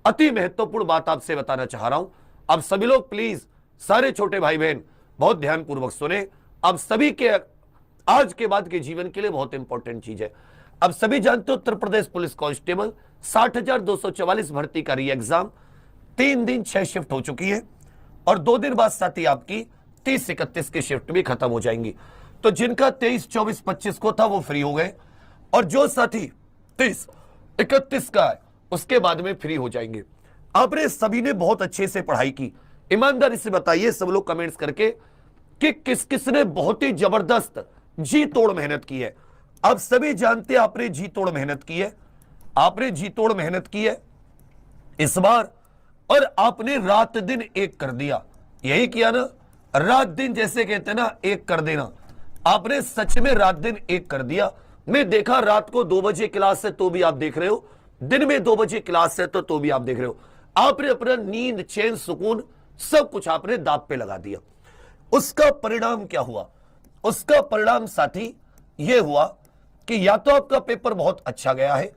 अति महत्वपूर्ण बात आपसे बताना चाह रहा हूं। अब सभी लोग प्लीज, सारे छोटे भाई बहन बहुत ध्यानपूर्वक सुने। अब सभी के आज के बाद के जीवन के लिए बहुत इंपॉर्टेंट चीज है। अब सभी जानते हो उत्तर प्रदेश पुलिस कांस्टेबल 60,244 भर्ती का री एग्जाम 3 दिन 6 शिफ्ट हो चुकी है और 2 दिन बाद साथ ही आपकी 30-31 की शिफ्ट भी खत्म हो जाएंगी। तो जिनका 23, 24, 25 को था वो फ्री हो गए और जो साथी 30, 31 का है उसके बाद में फ्री हो जाएंगे। आपने सभी ने बहुत अच्छे से पढ़ाई की। ईमानदारी से बताइए सब लोग कमेंट्स करके कि किस किस ने बहुत ही जबरदस्त जी तोड़ मेहनत की है। आप सभी जानते हैं आपने जी तोड़ मेहनत की है, आपने जी तोड़ मेहनत की है इस बार, और आपने रात दिन एक कर दिया। यही किया ना, रात दिन जैसे कहते हैं ना एक कर देना। आपने सच में रात दिन एक कर दिया। मैं देखा रात को 2 बजे क्लास है तो भी आप देख रहे हो, दिन में 2 बजे क्लास है तो भी आप देख रहे हो। आपने अपना नींद, चैन, सुकून सब कुछ आपने दांव पे लगा दिया। उसका परिणाम क्या हुआ? उसका परिणाम साथी यह हुआ कि या तो आपका पेपर बहुत अच्छा गया है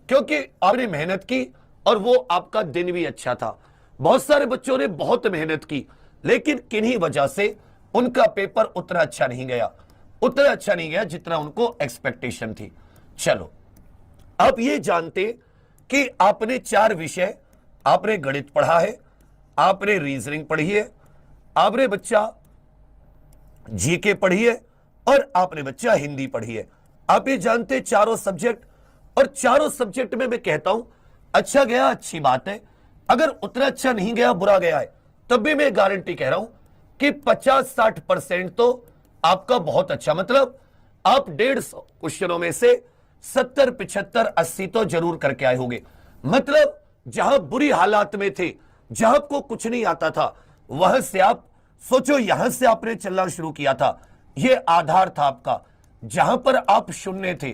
क्योंकि आपने मेहनत की और वो आपका दिन भी अच्छा था। बहुत सारे बच्चों ने बहुत मेहनत की लेकिन किन्हीं वजह से उनका पेपर उतना अच्छा नहीं गया, उतना अच्छा नहीं गया जितना उनको एक्सपेक्टेशन थी। चलो अब ये जानते कि आपने 4 विषय, आपने गणित पढ़ा है, आपने रीजनिंग पढ़ी है, आपने बच्चा जीके पढ़ी है और आपने बच्चा हिंदी पढ़ी है। आप ये जानते चारों सब्जेक्ट, और चारों सब्जेक्ट में मैं कहता हूं अच्छा गया अच्छी बात है, अगर उतना अच्छा नहीं गया बुरा गया है तब भी मैं गारंटी कह रहा हूं कि 50-60% तो आपका बहुत अच्छा, मतलब आप 150 क्वेश्चनों में से 70, 75, 80 तो जरूर करके आए होंगे। मतलब जहां बुरी हालात में थे, जहां आपको कुछ नहीं आता था, वहां से आप सोचो यहां से आपने चलना शुरू किया था। यह आधार था आपका जहां पर आप शून्य थे,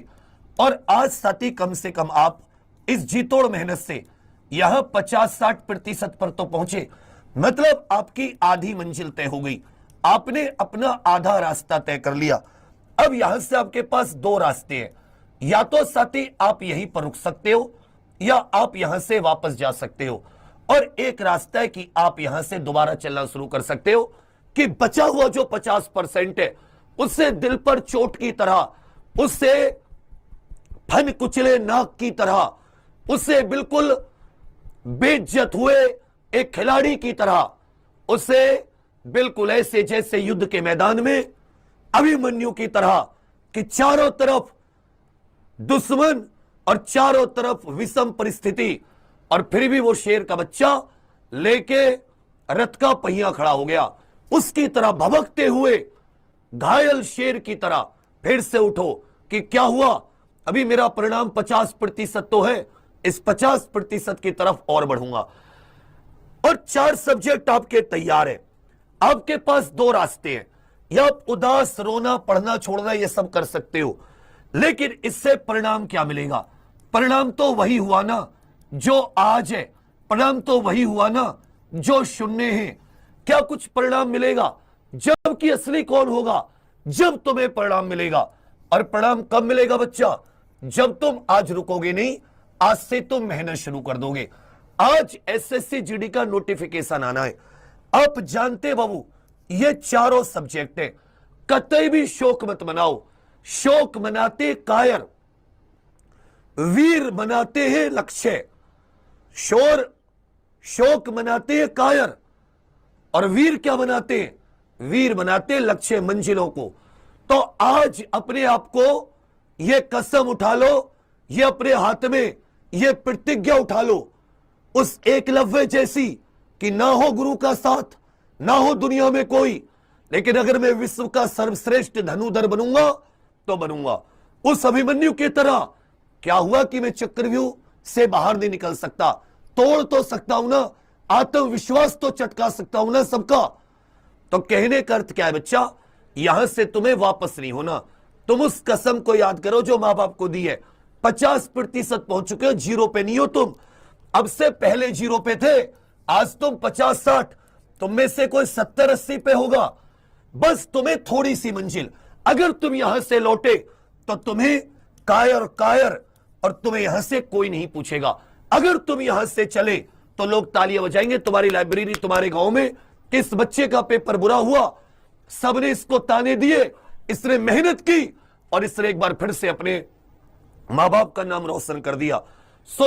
और आज साथी कम से कम आप इस जीतोड़ मेहनत से यहां 50-60% पर तो पहुंचे। मतलब आपकी आधी मंजिल तय हो गई, आपने अपना आधा रास्ता तय कर लिया। अब यहां से आपके पास 2 रास्ते हैं, या तो साथी आप यहीं पर रुक सकते हो या आप यहां से वापस जा सकते हो, और एक रास्ता है कि आप यहां से दोबारा चलना शुरू कर सकते हो कि बचा हुआ जो 50% है उससे दिल पर चोट की तरह, उससे फन कुचले नाक की तरह, उससे बिल्कुल बेइज्जत हुए एक खिलाड़ी की तरह, उसे बिल्कुल ऐसे जैसे युद्ध के मैदान में अभिमन्यु की तरह कि चारों तरफ दुश्मन और चारों तरफ विषम परिस्थिति, और फिर भी वो शेर का बच्चा लेके रथ का पहिया खड़ा हो गया। उसकी तरह भभकते हुए घायल शेर की तरह फिर से उठो कि क्या हुआ, अभी मेरा परिणाम 50% तो है, इस 50% की तरफ और बढ़ूंगा। और 4 सब्जेक्ट आपके तैयार है, आपके पास 2 रास्ते हैं, या आप उदास, रोना, पढ़ना, छोड़ना ये सब कर सकते हो, लेकिन इससे परिणाम क्या मिलेगा? परिणाम तो वही हुआ ना जो आज है, परिणाम तो वही हुआ ना जो शून्य है। क्या कुछ परिणाम मिलेगा? जबकि असली कौन होगा? जब तुम्हें परिणाम मिलेगा। और परिणाम कब मिलेगा बच्चा? जब तुम आज रुकोगे नहीं, आज से तुम मेहनत शुरू कर दोगे। आज एसएससी जीडी का नोटिफिकेशन आना है। आप जानते बाबू ये चारों सब्जेक्ट है, कतई भी शोक मत मनाओ। शोक मनाते कायर, वीर मनाते हैं लक्ष्य। शोक मनाते हैं कायर और वीर क्या मनाते हैं? वीर मनाते लक्ष्य, मंजिलों को। तो आज अपने आप को ये कसम उठा लो, ये अपने हाथ में ये प्रतिज्ञा उठा लो उस एकलव्य जैसी कि ना हो गुरु का साथ, ना हो दुनिया में कोई, लेकिन अगर मैं विश्व का सर्वश्रेष्ठ धनुधर बनूंगा तो बनूंगा। उस अभिमन्यु की तरह क्या हुआ कि मैं चक्रव्यूह से बाहर नहीं निकल सकता, तोड़ तो सकता हूं ना, आत्मविश्वास तो चटका सकता हूं ना सबका। तो कहने का अर्थ क्या है बच्चा? यहां से तुम्हें वापस नहीं होना। तुम उस कसम को याद करो जो मां बाप को दी है। 50% पहुंच चुके हो, 0 पे नहीं हो तुम। अब से पहले 0 पे थे, आज तुम 50-60, तुम में से कोई 70-80 पे होगा। बस तुम्हें थोड़ी सी मंजिल, अगर तुम यहां से लौटे तो तुम्हें कायर, और तुम्हें यहां से कोई नहीं पूछेगा। अगर तुम यहां से चले तो लोग तालियां बजाएंगे, तुम्हारी लाइब्रेरी तुम्हारे गांव में, किस बच्चे का पेपर बुरा हुआ, सबने इसको ताने दिए, इसने मेहनत की और इसने एक बार फिर से अपने मां बाप का नाम रोशन कर दिया।